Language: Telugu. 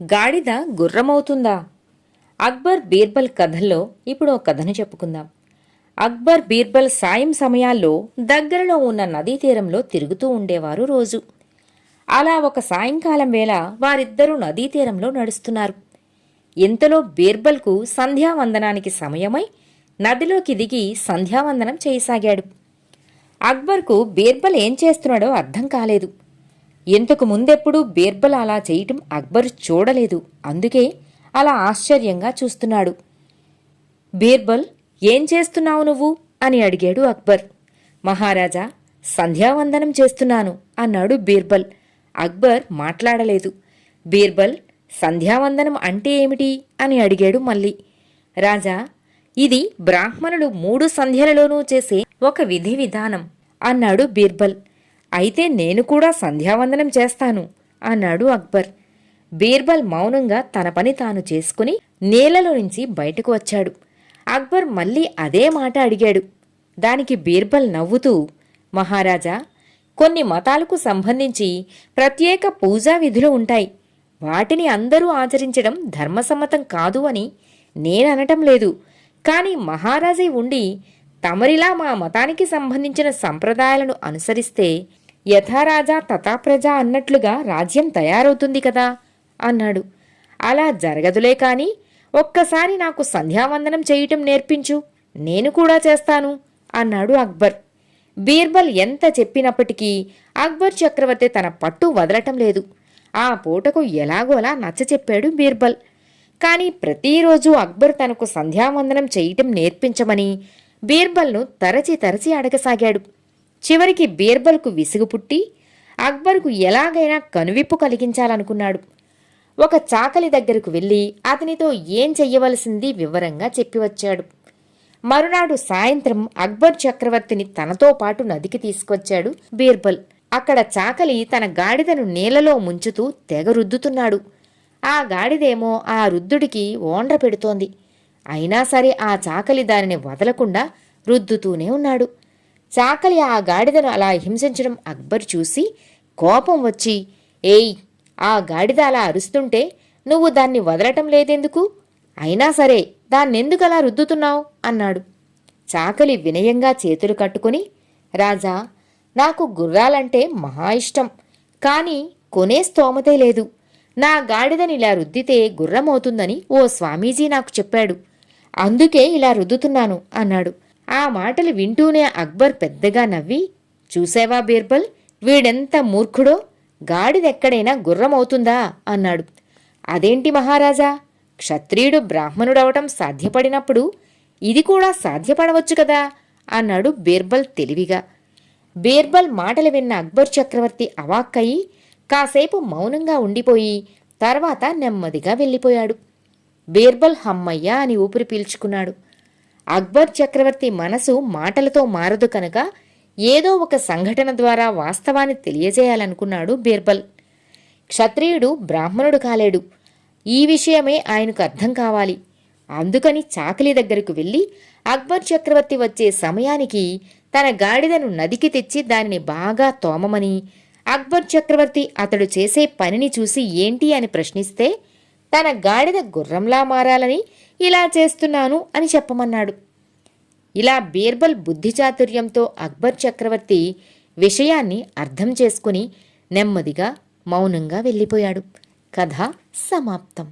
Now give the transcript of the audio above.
గాడిద గుర్రమవుతుందా? అక్బర్ బీర్బల్ కథల్లో ఇప్పుడు ఓ కథను చెప్పుకుందాం. అక్బర్ బీర్బల్ సాయం సమయాల్లో దగ్గరలో ఉన్న నదీ తీరంలో తిరుగుతూ ఉండేవారు రోజు. అలా ఒక సాయంకాలం వేళ వారిద్దరూ నదీ తీరంలో నడుస్తున్నారు. ఇంతలో బీర్బల్కు సంధ్యావందనానికి సమయమై నదిలోకి దిగి సంధ్యావందనం చేయసాగాడు. అక్బర్కు బీర్బల్ ఏం చేస్తున్నాడో అర్థం కాలేదు. ఇంతకు ముందెప్పుడూ బీర్బల్ అలా చేయటం అక్బర్ చూడలేదు. అందుకే అలా ఆశ్చర్యంగా చూస్తున్నాడు. బీర్బల్, ఏం చేస్తున్నావు నువ్వు అని అడిగాడు అక్బర్. మహారాజా, సంధ్యావందనం చేస్తున్నాను అన్నాడు బీర్బల్. అక్బర్ మాట్లాడలేదు. బీర్బల్, సంధ్యావందనం అంటే ఏమిటి అని అడిగాడు మళ్ళీ. రాజా, ఇది బ్రాహ్మణులు 3 సంధ్యలలోనూ చేసే ఒక విధి విధానం అన్నాడు బీర్బల్. అయితే నేను కూడా సంధ్యావందనం చేస్తాను అన్నాడు అక్బర్. బీర్బల్ మౌనంగా తన పని తాను చేసుకుని నీళ్లలో నుంచి బయటకు వచ్చాడు. అక్బర్ మళ్ళీ అదే మాట అడిగాడు. దానికి బీర్బల్ నవ్వుతూ, మహారాజా, కొన్ని మతాలకు సంబంధించి ప్రత్యేక పూజా విధులు ఉంటాయి. వాటిని అందరూ ఆచరించడం ధర్మసమ్మతం కాదు అని నేననటం లేదు. కాని మహారాజే ఉండి తమరిలా మా మతానికి సంబంధించిన సంప్రదాయాలను అనుసరిస్తే యథారాజా తథాప్రజ అన్నట్లుగా రాజ్యం తయారవుతుంది కదా అన్నాడు. అలా జరగదులే కాని ఒక్కసారి నాకు సంధ్యావందనం చేయటం నేర్పించు, నేను కూడా చేస్తాను అన్నాడు అక్బర్. బీర్బల్ ఎంత చెప్పినప్పటికీ అక్బర్ చక్రవర్తి తన పట్టు వదలటం లేదు. ఆ పూటకు ఎలాగోలా నచ్చచెప్పాడు బీర్బల్. కాని ప్రతిరోజు అక్బర్ తనకు సంధ్యావందనం చేయటం నేర్పించమని బీర్బల్ను తరచి అడగసాగాడు. చివరికి బీర్బల్కు విసుగు పుట్టి అక్బర్కు ఎలాగైనా కనువిప్పు కలిగించాలనుకున్నాడు. ఒక చాకలి దగ్గరకు వెళ్ళి అతనితో ఏం చెయ్యవలసింది వివరంగా చెప్పివచ్చాడు. మరునాడు సాయంత్రం అక్బర్ చక్రవర్తిని తనతో పాటు నదికి తీసుకొచ్చాడు బీర్బల్. అక్కడ చాకలి తన గాడిదను నీళ్లలో ముంచుతూ తెగ రుద్దుతున్నాడు. ఆ గాడిదేమో ఆ రుద్దుడికి ఓండ్ర పెడుతోంది. అయినా సరే ఆ చాకలి దానిని వదలకుండా రుద్దుతూనే ఉన్నాడు. చాకలి ఆ గాడిదను అలా హింసించడం అక్బర్ చూసి కోపం వచ్చి, ఏయ్, ఆ గాడిద అలా అరుస్తుంటే నువ్వు దాన్ని వదలటం లేదెందుకు? అయినా సరే దాన్నెందుకలా రుద్దుతున్నావు అన్నాడు. చాకలి వినయంగా చేతులు కట్టుకుని, రాజా, నాకు గుర్రాలంటే మహా ఇష్టం. కాని కొనే స్తోమతే లేదు. నా గాడిదనిలా రుద్దితే గుర్రమవుతుందని ఓ స్వామీజీ నాకు చెప్పాడు. అందుకే ఇలా రుద్దుతున్నాను అన్నాడు. ఆ మాటలు వింటూనే అక్బర్ పెద్దగా నవ్వి, చూసావా బీర్బల్, వీడెంత మూర్ఖుడో, గాడిదెక్కడైనా గుర్రమవుతుందా అన్నాడు. అదేంటి మహారాజా, క్షత్రియుడు బ్రాహ్మణుడవటం సాధ్యపడినప్పుడు ఇది కూడా సాధ్యపడవచ్చు కదా అన్నాడు బీర్బల్ తెలివిగా. బీర్బల్ మాటలు విన్న అక్బర్ చక్రవర్తి అవాక్కయి కాసేపు మౌనంగా ఉండిపోయి తర్వాత నెమ్మదిగా వెళ్ళిపోయాడు. బీర్బల్ హమ్మయ్య అని ఊపిరి పీల్చుకున్నాడు. అక్బర్ చక్రవర్తి మనసు మాటలతో మారదు కనుక ఏదో ఒక సంఘటన ద్వారా వాస్తవాన్ని తెలియజేయాలనుకున్నాడు బీర్బల్. క్షత్రియుడు బ్రాహ్మణుడు కాలేడు. ఈ విషయమే ఆయనకు అర్థం కావాలి. అందుకని చాకలి దగ్గరకు వెళ్ళి అక్బర్ చక్రవర్తి వచ్చే సమయానికి తన గాడిదను నదికి తెచ్చి దానిని బాగా తోమమని, అక్బర్ చక్రవర్తి అతడు చేసే పనిని చూసి ఏంటి అని ప్రశ్నిస్తే తన గాడిద గుర్రంలా మారాలని ఇలా చేస్తున్నాను అని చెప్పమన్నాడు. ఇలా బీర్బల్ బుద్ధిచాతుర్యంతో అక్బర్ చక్రవర్తి విషయాన్ని అర్థం చేసుకుని నెమ్మదిగా మౌనంగా వెళ్ళిపోయాడు. కథ సమాప్తం.